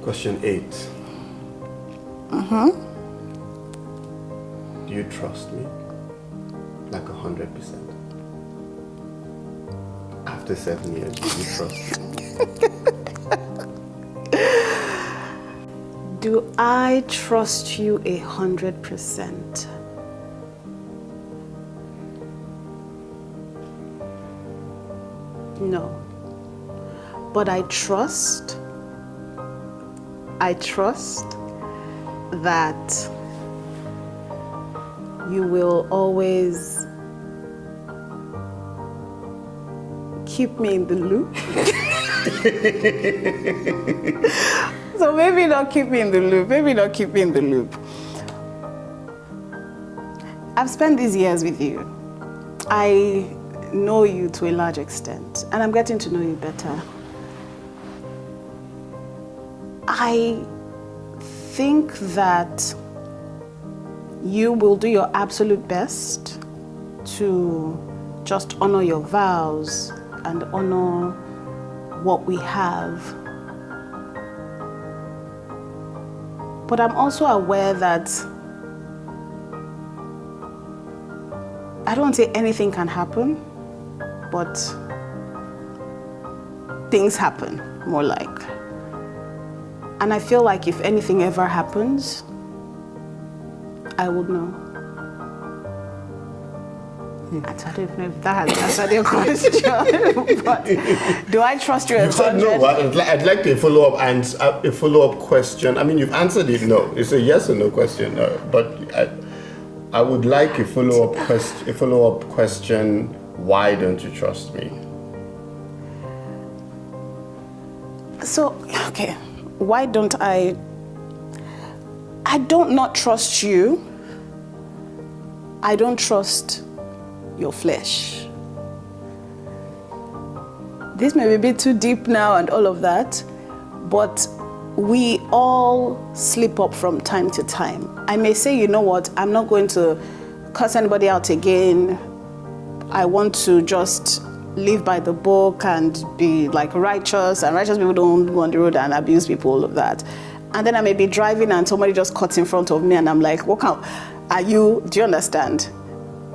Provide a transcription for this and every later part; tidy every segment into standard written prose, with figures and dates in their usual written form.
Question 8. Mm-hmm. Do you trust me? Like 100%. After 7 years, do you trust me? Do I trust you 100%? No. But I trust that you will always keep me in the loop. So maybe not keep me in the loop. I've spent these years with you. I know you to a large extent, and I'm getting to know you better. I think that you will do your absolute best to just honor your vows and honor what we have. But I'm also aware that I don't want to say anything can happen, but things happen, more like. And I feel like if anything ever happens, I would know. I don't even know if that has answered your question, but do I trust you? You said no. I'd like to a follow-up question. I mean, you've answered it no. It's a yes or no question, but I would like a follow-up question. Why don't you trust me? So, okay, why don't I don't not trust you. I don't trust your flesh. This may be a bit too deep now and all of that, but we all slip up from time to time. I may say, you know what, I'm not going to curse anybody out again. I want to just live by the book and be like righteous, and righteous people don't go on the road and abuse people, all of that. And then I may be driving and somebody just cuts in front of me and I'm like, what kind are you, do you understand?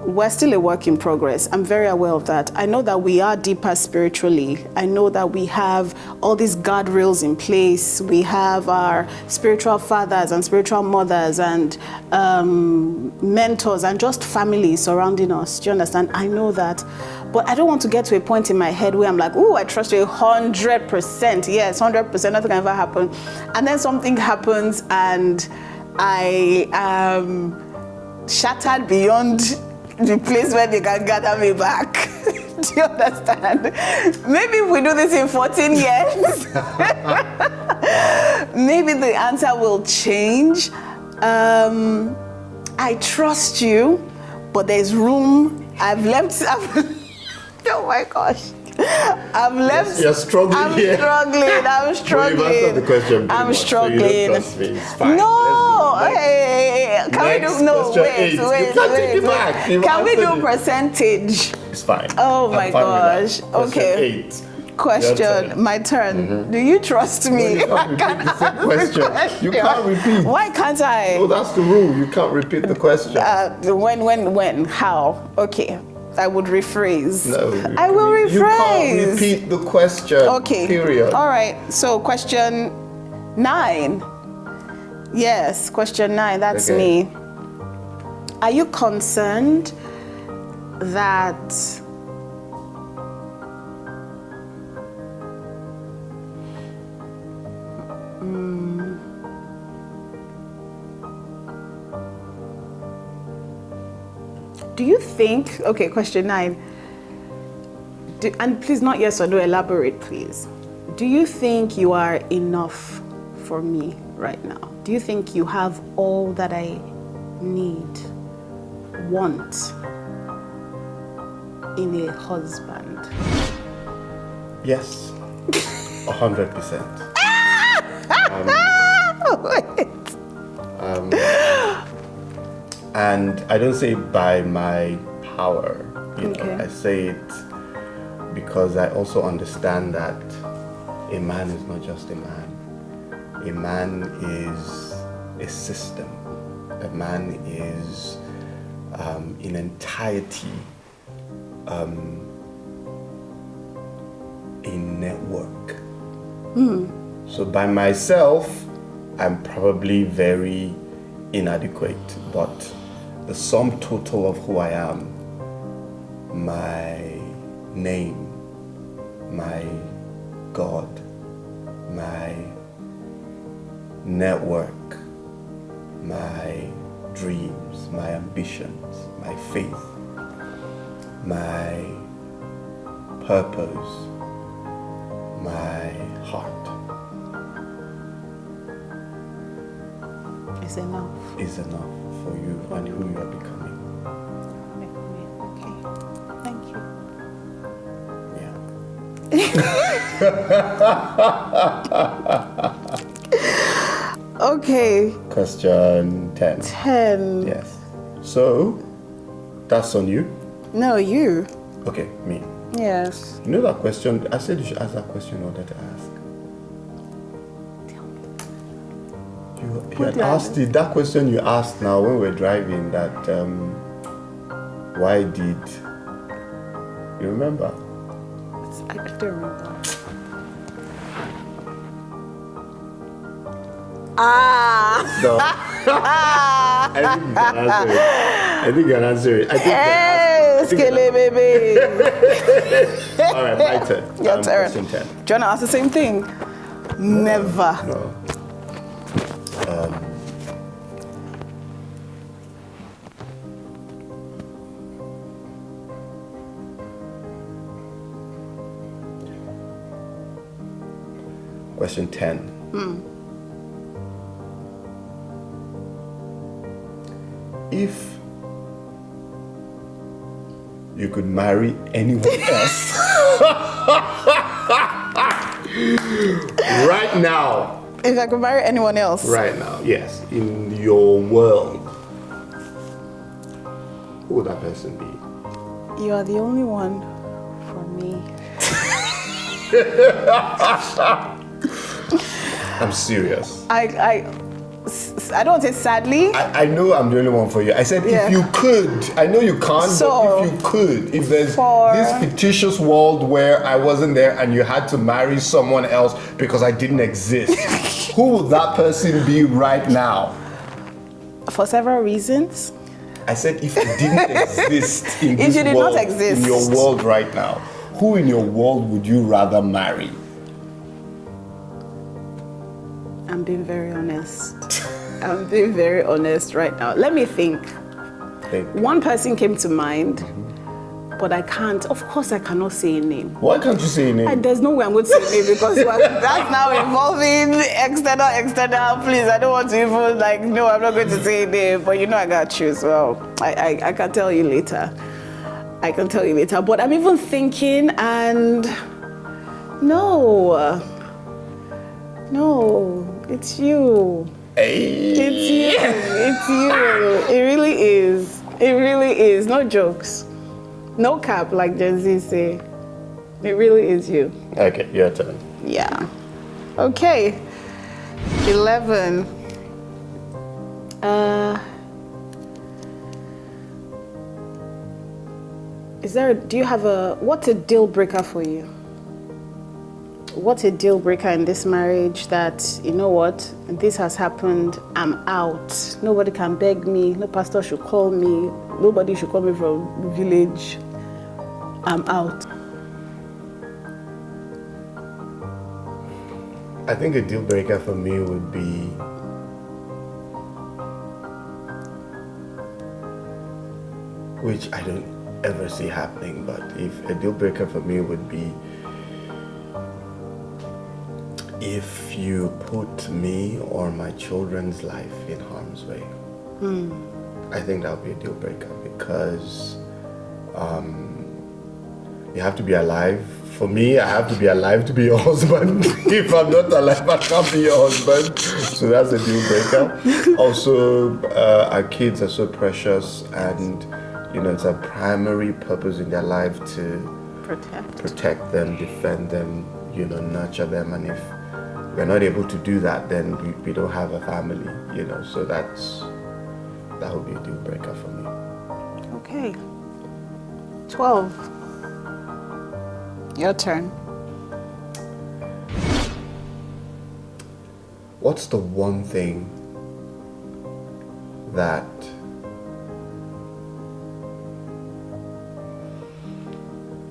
We're still a work in progress. I'm very aware of that. I know that we are deeper spiritually. I know that we have all these guardrails in place. We have our spiritual fathers and spiritual mothers and mentors and just family surrounding us. Do you understand? I know that. But I don't want to get to a point in my head where I'm like, oh, I trust you 100%. Yes, 100%, nothing can ever happen. And then something happens and I am shattered beyond the place where they can gather me back. Do you understand? Maybe if we do this in 14 years, maybe the answer will change. I trust you, but there's room. Oh my gosh. I've left. Yes, you're struggling here. I'm struggling. Well, you've answered the question I'm much, struggling. So you don't trust me. It's fine. No, hey, can Next we do? No, question wait. You can't take it back. You've Can we do answered it. percentage? It's fine. Oh I'm my fine with gosh. that. Question Okay. 8. Question. My turn. Do you trust me? You can't repeat the same question. You can't repeat. Why can't I? Oh, that's the rule. You can't repeat the question. When, how? Okay. I would rephrase. No. I will rephrase. You can't repeat the question. Okay. Period. All right. So question 9. Yes, question 9. That's Okay. me. Are you concerned that do you think, okay, question 9, and please not yes or no, elaborate please. Do you think you are enough for me right now? Do you think you have all that I need, want in a husband? Yes. 100%. And I don't say it by my power, you know. I say it because I also understand that a man is not just a man. A man is a system. A man is in entirety a network. So by myself, I'm probably very inadequate, but the sum total of who I am, my name, my God, my network, my dreams, my ambitions, my faith, my purpose, my heart Is enough. is enough for you and who you are becoming. Okay. Thank you. Yeah. Okay. Question 10. 10. Yes. So, that's on you? No, you. Okay, me. Yes. You know that question? I said you should ask that question in order to ask. You had asked it, that question you asked now when we were driving, that why did you remember? I don't remember. No. I think you can answer it. Hey, Skele baby. All right, my turn. Your turn. Question 10. Do you want to ask the same thing? Never. No. Question 10. If you could marry anyone else right now, If I could marry anyone else. right now, yes, in your world, who would that person be? You are the only one for me. I'm serious. I don't want to say sadly. I know I'm the only one for you. I said Yeah. if you could. I know you can't, So, but if you could. If there's for- this fictitious world where I wasn't there and you had to marry someone else because I didn't exist, who would that person be right now? For several reasons. I said if you didn't exist in If this you did world, not exist. in your world right now, who in your world would you rather marry? I'm being very honest. I'm being very honest right now. Let me think. One person came to mind, but I can't. Of course, I cannot say a name. Why can't you say a name? There's no way I'm going to say a name because that's now involving external. Please, I don't want to even no, I'm not going to say a name. But I got you as well. I can tell you later. But I'm even thinking, and no, it's you. Hey. It's you. It really is. No jokes. No cap, like Gen Z say. It really is you. Okay, your turn. Yeah. Okay. 11. What's a deal breaker for you? What's a deal breaker in this marriage that, this has happened, I'm out. Nobody can beg me. No pastor should call me. Nobody should call me from village. I'm out. I think a deal breaker for me would be which I don't ever see happening, but if a deal breaker for me would be if you put me or my children's life in harm's way. I think that would be a deal breaker because you have to be alive. For me, I have to be alive to be your husband. If I'm not alive, I can't be your husband. So that's a deal breaker. Also, our kids are so precious and it's a primary purpose in their life to protect them, defend them, nurture them. And if we're not able to do that, then we don't have a family, you know. So that would be a deal breaker for me. Okay. 12. Your turn. What's the one thing that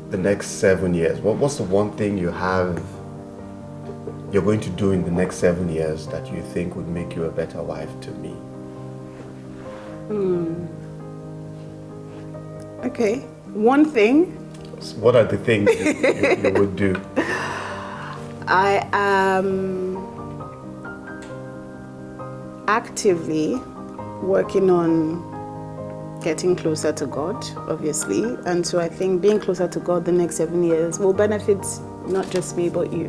the next 7 years, what's the one thing you're going to do in the next 7 years that you think would make you a better wife to me? Okay. One thing. What are the things you would do? I am actively working on getting closer to God, obviously. And so I think being closer to God the next 7 years will benefit not just me, but you,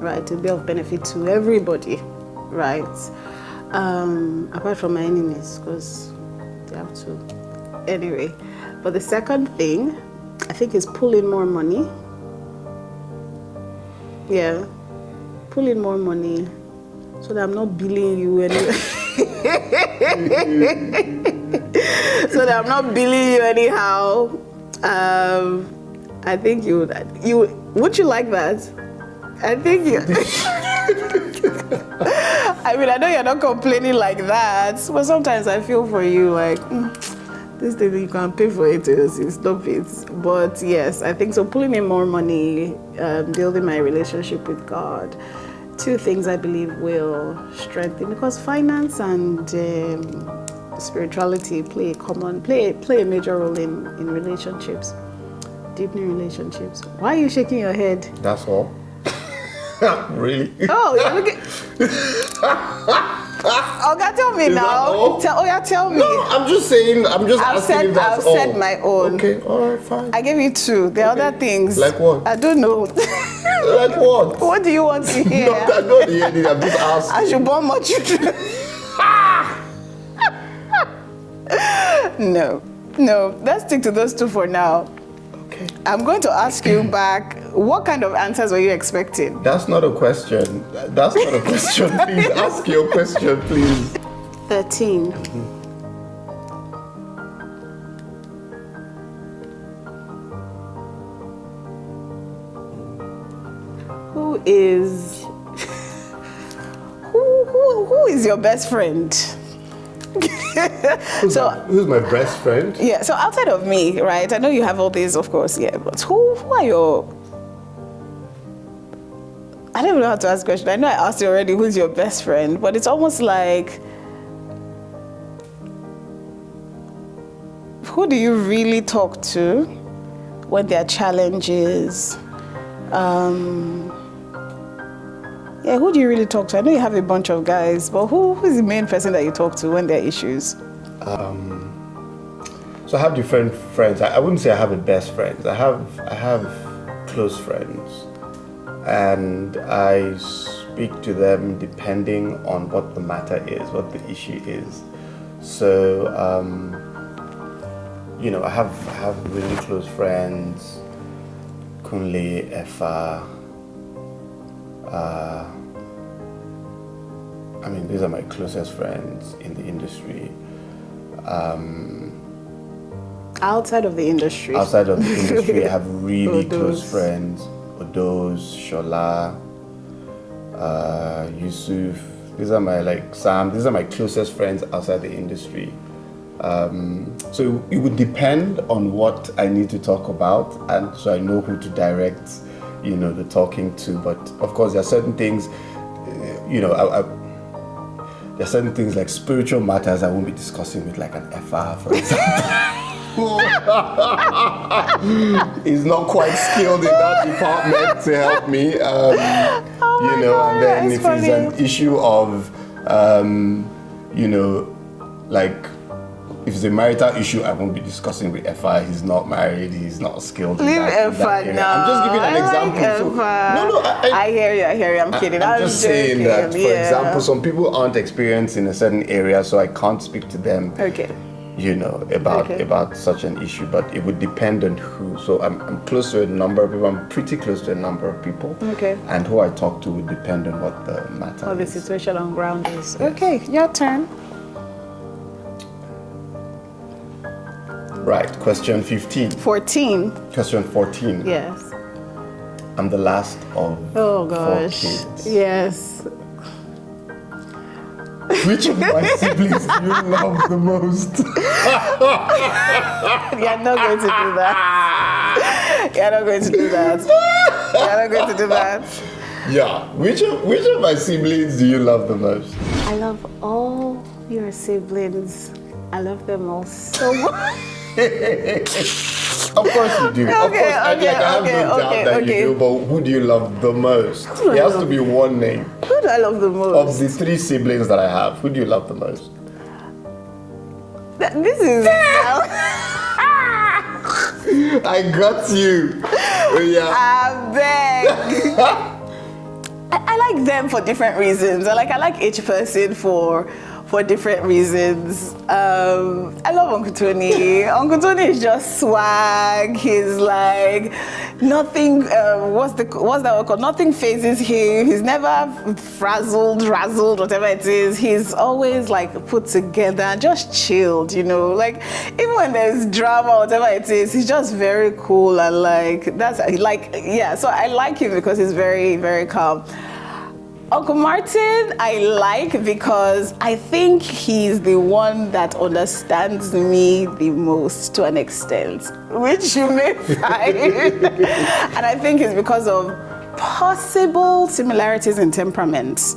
right? It will be of benefit to everybody, right? Apart from my enemies, because they have to. Anyway, but the second thing, I think, is pull in more money. Yeah, pull in more money so that I'm not billing you anyway. So that I'm not billing you anyhow. I think you would you like that? I think you. I mean, I know you're not complaining like that, but sometimes I feel for you, like, this thing you can pay for it, stop it. But yes, I think so. Pulling in more money, building my relationship with God, 2 things I believe will strengthen, because finance and spirituality play a major role in relationships, deepening relationships. Why are you shaking your head? That's all. Really? Oh, you're looking. Okay, tell me now. Tell me. No, I'm just saying. I'm just asking if that's all. I've said my own. Okay, all right, fine. I gave you 2. There are other things. Like what? I don't know. Like what? What do you want to hear? No, I don't hear anything. I'm just asking. I should born more children. No. Let's stick to those 2 for now. Okay. I'm going to ask you back, what kind of answers were you expecting? That's not a question. That's not a question. Please ask your question, please. 13. Who is your best friend? Who's my best friend? Yeah, so outside of me, right? I know you have all these, of course, yeah, but who are your... I don't even know how to ask the question. I know I asked you already who's your best friend, but it's almost like, who do you really talk to when there are challenges? Yeah, who do you really talk to? I know you have a bunch of guys, but who is the main person that you talk to when there are issues? So I have different friends. I wouldn't say I have a best friends. I have close friends, and I speak to them depending on what the matter is, what the issue is. So I have really close friends, Kunle, Effa. These are my closest friends in the industry. Outside of the industry? Outside of the industry, I have really close friends. Odos, Shola, Yusuf. These are my Sam. These are my closest friends outside the industry. So it would depend on what I need to talk about, and so I know who to direct, the talking to. But of course, there are certain things, there are certain things like spiritual matters I won't be discussing with an FR, for example. He's not quite skilled in that department to help me, God, and then if it's an issue of, if it's a marital issue, I won't be discussing with FI. He's not married. He's not skilled. Leave FI now. I'm just giving an example. I hear you. I'm kidding. I'm just saying that, for example, some people aren't experienced in a certain area, so I can't speak to them. Okay. you know, about such an issue, but it would depend on who. So I'm close to a number of people. I'm pretty close to a number of people. Okay. And who I talk to would depend on what the matter What the is. situation on ground is. Yes. Okay, your turn. Right. Question 15. 14. Question 14. Yes. I'm the last of Oh 4 gosh. kids. Yes. Which of my siblings do you love the most? You're not going to do that. You're not going to do that. You're not going to do that. Yeah. Which of my siblings do you love the most? I love all your siblings. I love them all so much. Of course you do. Of course, I have no doubt that you do, but who do you love the most? do I It has love? to be one name. Who do I love the most? Of the 3 siblings that I have, who do you love the most? This is... I got you. Yeah. I beg. I like them for different reasons. I like each person for different reasons. I love Uncle Tony. Uncle Tony is just swag. He's like nothing. What's that called? Nothing phases him. He's never frazzled, razzled, whatever it is. He's always like put together, just chilled. You know, like even when there's drama, whatever it is, he's just very cool and yeah. So I like him because he's very, very calm. Uncle Martin, I like because I think he's the one that understands me the most to an extent, which you may find. And I think it's because of possible similarities in temperaments,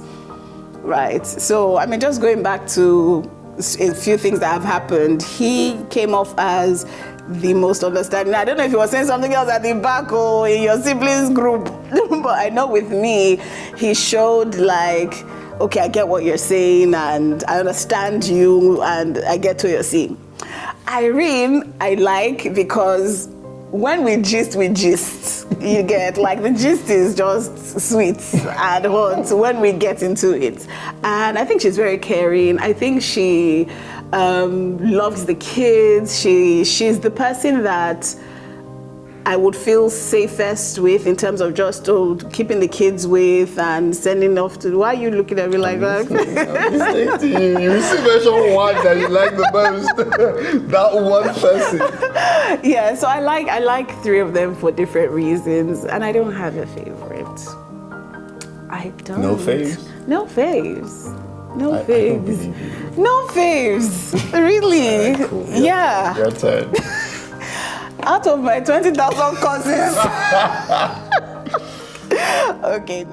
right? So, I mean, just going back to a few things that have happened, he came off as the most understanding. I don't know if you were saying something else at the back or in your siblings group, but I know with me, he showed like, okay, I get what you're saying and I understand you and I get what you're saying. Irene, I like because when we gist, you get like the gist is just sweet and hot when we get into it. And I think she's very caring. I think she loves the kids. She's the person that I would feel safest with in terms of just keeping the kids with and sending off to. Why are you looking at me like that? I'm listening to you. You see mention one that you like the most. That one person. Yeah, so I like 3 of them for different reasons, and I don't have a favorite. I don't. No faves? No faves. No I don't faves. believe you. No faves. Really? Alright, cool. Yeah. Your turn. Out of my 20,000 cousins. Okay.